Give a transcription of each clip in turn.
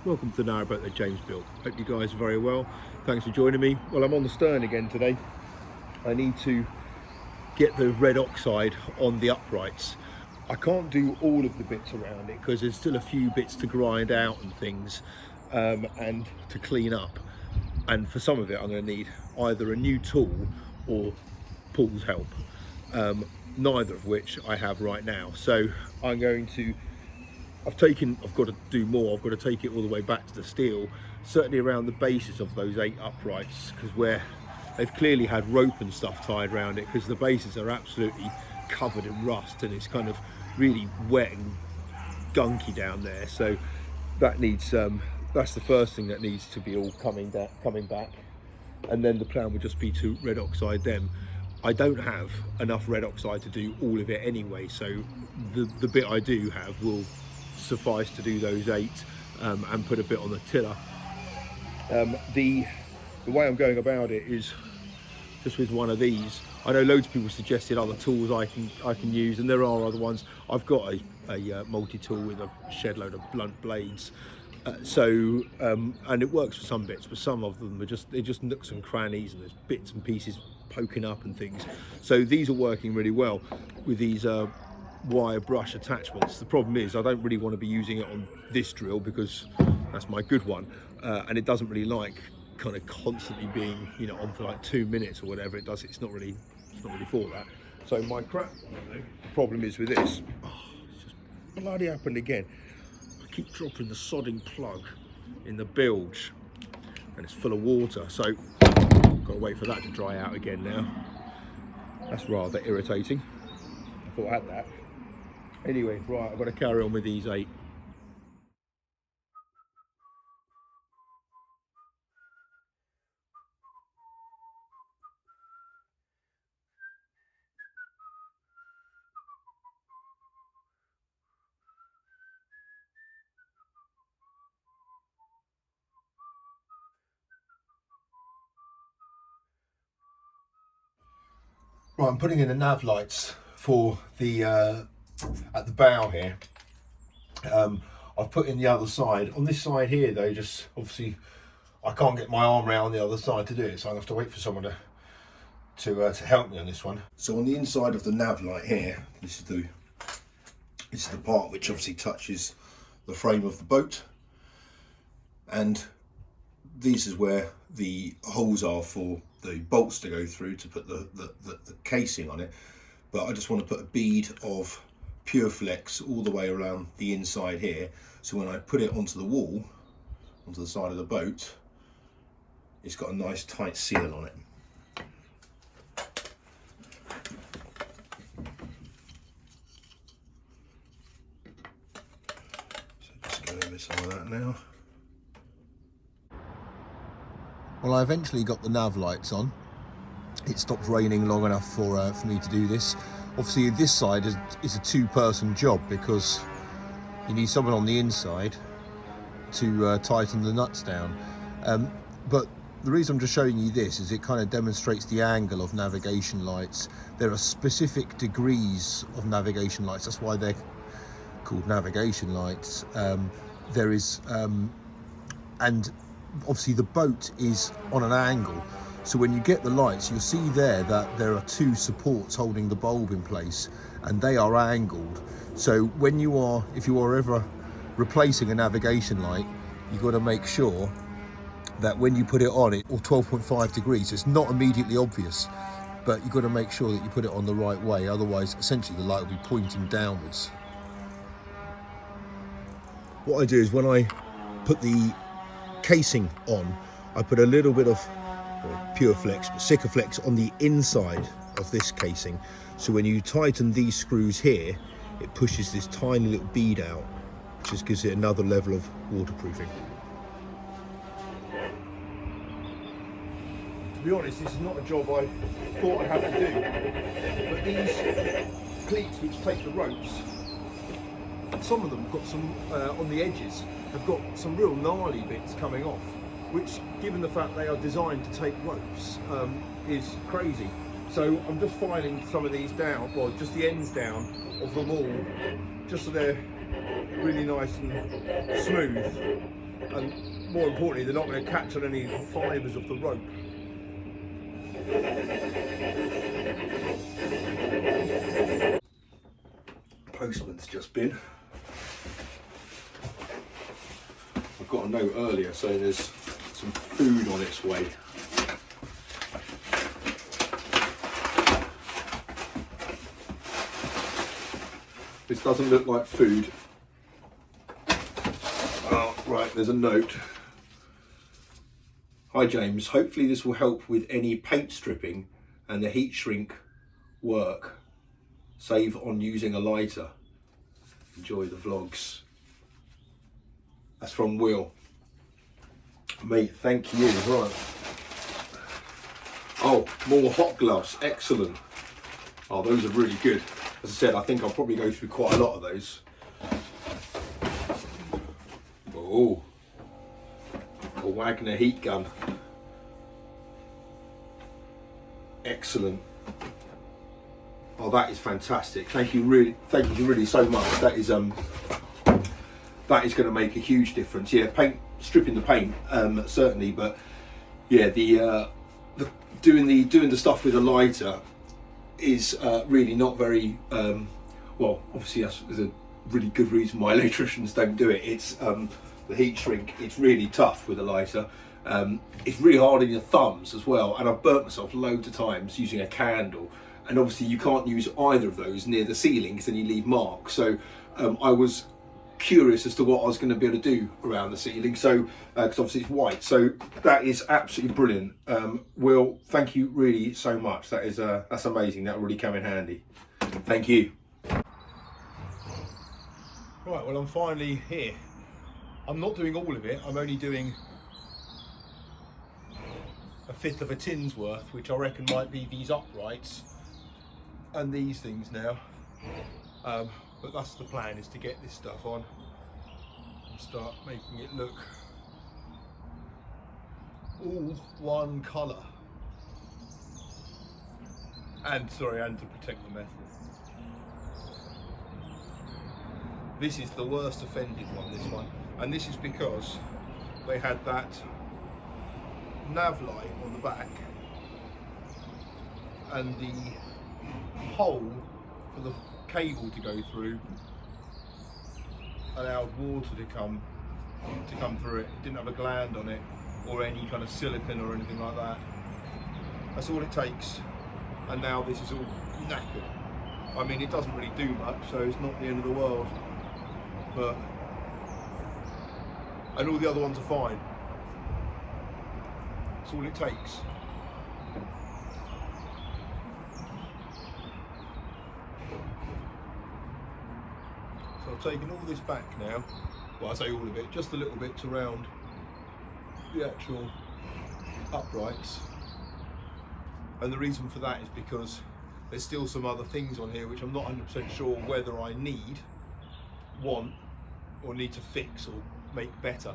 welcome to the Narrowboat that James built. Hope you guys are very well. Thanks for joining me. Well, I'm on the stern again today. I need to get the red oxide on the uprights. I can't do all of the bits around it because there's still a few bits to grind out and things and to clean up. And for some of it I'm going to need either a new tool or Paul's help, neither of which I have right now. So I'm going to I've got to do more. I've got to take it all the way back to the steel, certainly around the bases of those 8 uprights, because where they've clearly had rope and stuff tied around it, because the bases are absolutely covered in rust and it's kind of really wet and gunky down there. So that needs that's the first thing that needs to be all coming back, and then the plan would just be to red oxide them. I don't have enough red oxide to do all of it anyway, so the bit I do have will suffice to do those 8 and put a bit on the tiller. The way I'm going about it is just with one of these. I know loads of people suggested other tools I can use, and there are other ones. I've got a multi-tool with a shed load of blunt blades, and it works for some bits, but some of them are just nooks and crannies, and there's bits and pieces poking up and things. So these are working really well with these wire brush attachments. The problem is I don't really want to be using it on this drill because that's my good one, and it doesn't really like kind of constantly being, you know, on for like 2 minutes or whatever it does. It's not really for that. So my problem is with this, it's just bloody happened again. I keep dropping the sodding plug in the bilge and it's full of water, so I've got to wait for that to dry out again now. That's rather irritating. I thought I had that. Anyway, right, I've got to carry on with these 8. Right, I'm putting in the nav lights for the at the bow here. I've put in the other side. On this side here though, just obviously I can't get my arm around the other side to do it, so I'm gonna have to wait for someone to help me on this one. So on the inside of the nav light here, this is the part which obviously touches the frame of the boat, and this is where the holes are for the bolts to go through to put the casing on it. But I just want to put a bead of Pure Flex all the way around the inside here, so when I put it onto the wall, onto the side of the boat, it's got a nice tight seal on it. So just go over some of that now. Well, I eventually got the nav lights on. It stopped raining long enough for me to do this. Obviously this side is a 2-person job because you need someone on the inside to tighten the nuts down. But the reason I'm just showing you this is it kind of demonstrates the angle of navigation lights. There are specific degrees of navigation lights, that's why they're called navigation lights. There is, and obviously the boat is on an angle, so when you get the lights you'll see there that there are 2 supports holding the bulb in place, and they are angled. So when if you are ever replacing a navigation light, you've got to make sure that when you put it on, or 12.5 degrees, it's not immediately obvious, but you've got to make sure that you put it on the right way, otherwise essentially the light will be pointing downwards. What I do is when I put the casing on, I put a little bit of Pure Flex, but Sikaflex on the inside of this casing, so when you tighten these screws here, it pushes this tiny little bead out, which just gives it another level of waterproofing. To be honest, this is not a job I thought I'd have to do, but these cleats which take the ropes, some of them have got some on the edges, have got some real gnarly bits coming off, which, given the fact they are designed to take ropes, is crazy. So I'm just filing some of these down, well, just the ends down of them all, just so they're really nice and smooth. and more importantly, they're not going to catch on any fibres of the rope. Postman's just been. I've got a note earlier saying there's some food on its way. This doesn't look like food. Oh, right, there's a note. Hi James, hopefully this will help with any paint stripping and the heat shrink work. Save on using a lighter. Enjoy the vlogs. That's from Will. Mate, thank you. Right. Oh, more hot gloves. Excellent. Oh, those are really good. As I said, I think I'll probably go through quite a lot of those. Oh, a Wagner heat gun. Excellent. Oh, that is fantastic. Thank you really so much. That is going to make a huge difference. Yeah, stripping the paint certainly, but yeah, the doing the stuff with a lighter is really not very well. Obviously, there's a really good reason why electricians don't do it. It's the heat shrink. It's really tough with a lighter. It's really hard on your thumbs as well, and I've burnt myself loads of times using a candle. And obviously you can't use either of those near the ceiling because then you leave marks. So I was curious as to what I was going to be able to do around the ceiling. So because obviously it's white, so that is absolutely brilliant. Will, thank you really so much. That is that's amazing. That really came in handy. Thank you. Right, well, I'm finally here. I'm not doing all of it. I'm only doing a fifth of a tin's worth, which I reckon might be these uprights and these things now, but that's the plan, is to get this stuff on and start making it look all one colour, and to protect the metal. This is the worst offended one, this one, and this is because they had that nav light on the back, and the hole for the cable to go through allowed water to come through it. It didn't have a gland on it or any kind of silicone or anything like that. That's all it takes, and now this is all knackered. I mean, it doesn't really do much, so it's not the end of the world, but and all the other ones are fine. That's all it takes. So I've taken all this back now. Well, I say all of it, just a little bit to round the actual uprights. And the reason for that is because there's still some other things on here which I'm not 100% sure whether I want, or need to fix or make better.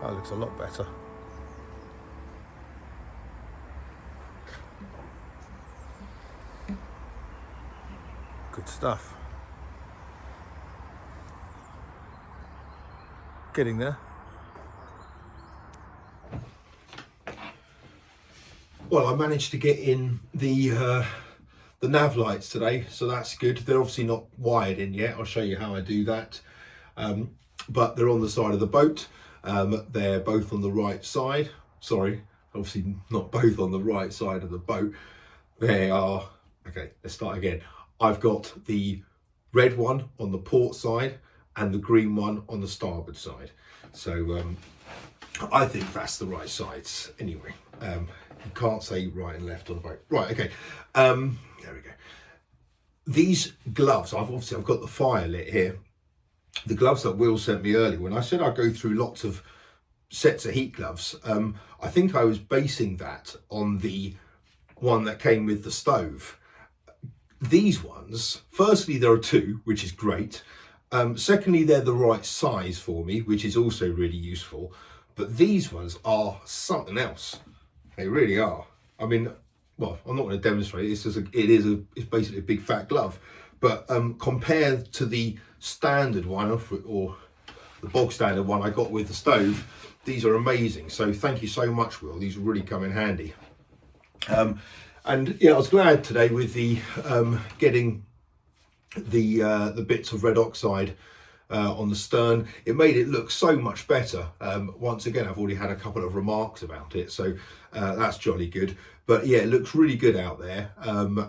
That looks a lot better. Good stuff. Getting there. Well, I managed to get in the nav lights today, so that's good. They're obviously not wired in yet. I'll show you how I do that. but they're on the side of the boat. They're both on the right side. Sorry, obviously not both on the right side of the boat. They are, okay, let's start again. I've got the red one on the port side and the green one on the starboard side. So I think that's the right sides anyway. You can't say right and left on the boat. Right, okay. There we go. These gloves, I've got the fire lit here. The gloves that Will sent me earlier, when I said I'd go through lots of sets of heat gloves, I think I was basing that on the one that came with the stove. These ones, firstly, there are two, which is great. Secondly, they're the right size for me, which is also really useful. But these ones are something else. They really are. I mean, well, I'm not going to demonstrate. It's basically a big fat glove. But compared to the standard one, or the bog standard one I got with the stove, these are amazing. So thank you so much, Will. These really come in handy. And yeah, I was glad today with the getting the bits of red oxide on the stern. It made it look so much better. Once again, I've already had a couple of remarks about it, so that's jolly good. But yeah, it looks really good out there,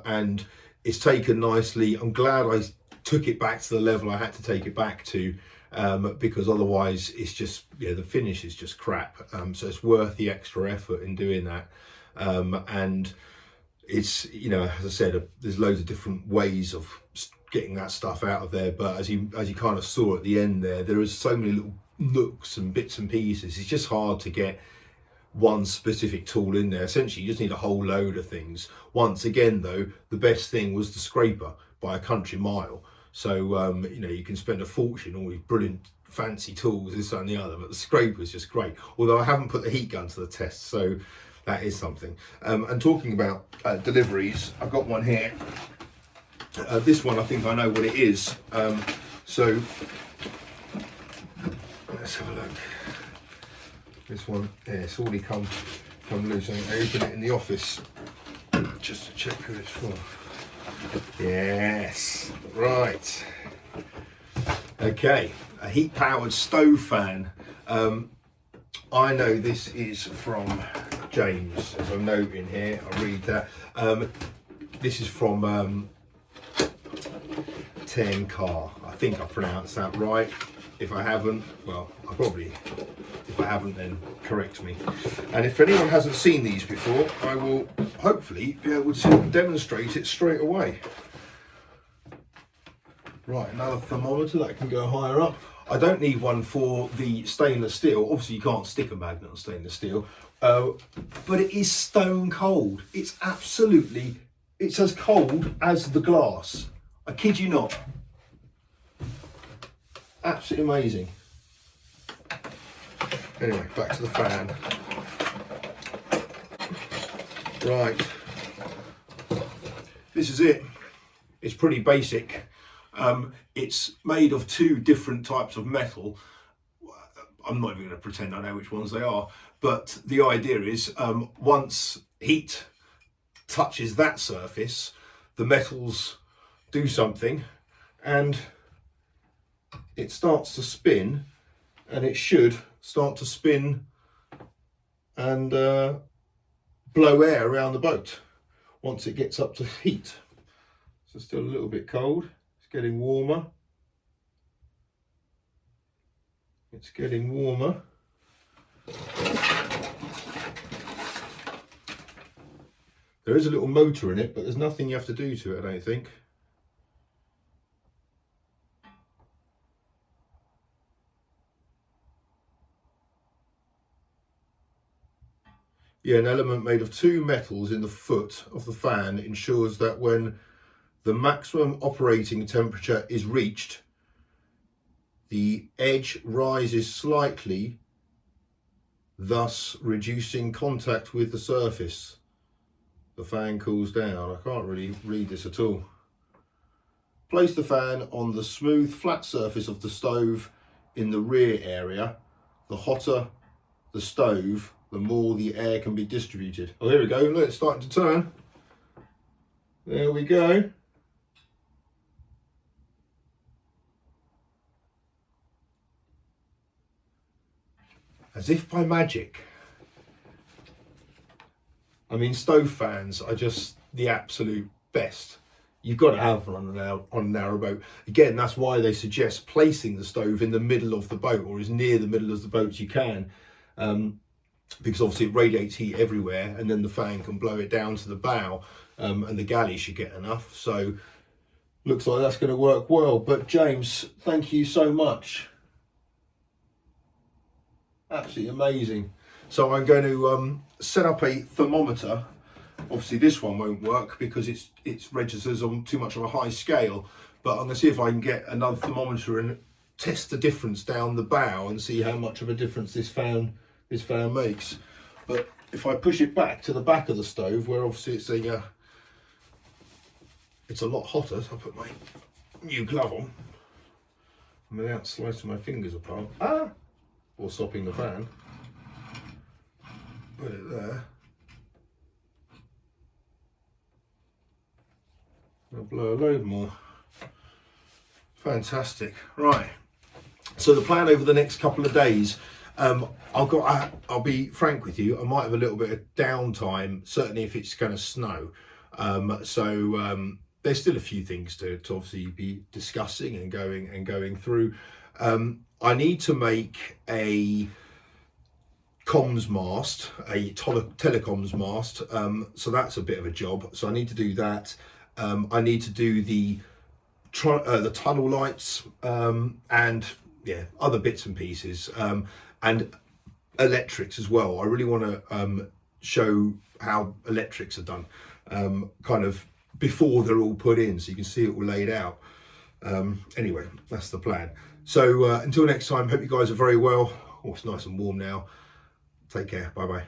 and it's taken nicely. I'm glad I took it back to the level I had to take it back to, because otherwise it's just, yeah, the finish is just crap. So it's worth the extra effort in doing that. And it's, you know, as I said, there's loads of different ways of getting that stuff out of there, but as you kind of saw at the end there is so many little nooks and bits and pieces. It's just hard to get one specific tool in there. Essentially you just need a whole load of things. Once again though, the best thing was the scraper by a country mile. So you know, you can spend a fortune on all these brilliant fancy tools, this and the other, but the scraper is just great. Although I haven't put the heat gun to the test, so that is something. And talking about deliveries, I've got one here. This one, I think I know what it is. So let's have a look. This one, yeah, it's already come loose. I open it in the office just to check who it's for. Yes, right. Okay, a heat-powered stove fan. I know this is from James. There's a note in here. I'll read that. This is from 10 Car. I think I pronounced that right. If I haven't, well, if I haven't, then correct me. And if anyone hasn't seen these before, I will hopefully be able to demonstrate it straight away. Right, another thermometer that can go higher up. I don't need one for the stainless steel. Obviously you can't stick a magnet on stainless steel, but it is stone cold. It's as cold as the glass. I kid you not. Absolutely amazing. Anyway, back to the fan. Right. This is it. It's pretty basic. It's made of two different types of metal. I'm not even going to pretend I know which ones they are, but the idea is once heat touches that surface, the metals do something and it starts to spin, and it should start to spin and blow air around the boat once it gets up to heat. So still a little bit cold. It's getting warmer. It's getting warmer. There is a little motor in it, but there's nothing you have to do to it, I don't think. Yeah, an element made of two metals in the foot of the fan ensures that when the maximum operating temperature is reached, the edge rises slightly, thus reducing contact with the surface. The fan cools down. I can't really read this at all. Place the fan on the smooth, flat surface of the stove in the rear area. The hotter the stove, the more the air can be distributed. Oh, here we go. Look, it's starting to turn. There we go. as if by magic. I mean, stove fans are just the absolute best. You've got to have one on a narrowboat. Again, that's why they suggest placing the stove in the middle of the boat, or as near the middle of the boat as you can, because obviously it radiates heat everywhere, and then the fan can blow it down to the bow, and the galley should get enough. So looks like that's going to work well. But James, thank you so much. Absolutely amazing. So I'm going to set up a thermometer. Obviously this one won't work because it registers on too much of a high scale, but I'm going to see if I can get another thermometer and test the difference down the bow and see how much of a difference this fan makes. But if I push it back to the back of the stove, where obviously it's a lot hotter, so I'll put my new glove on without slicing my fingers apart or stopping the fan. Put it there. I'll blow a load more. Fantastic. Right. So the plan over the next couple of days, I'll be frank with you, I might have a little bit of downtime, certainly if it's going to snow. There's still a few things to obviously be discussing and going through. I need to make a comms mast, a telecoms mast, so that's a bit of a job. So I need to do that. I need to do the tunnel lights, and yeah, other bits and pieces, and electrics as well. I really want to show how electrics are done, kind of before they're all put in, so you can see it all laid out. Anyway, that's the plan. So until next time, hope you guys are very well. Oh, it's nice and warm now. Take care. Bye bye.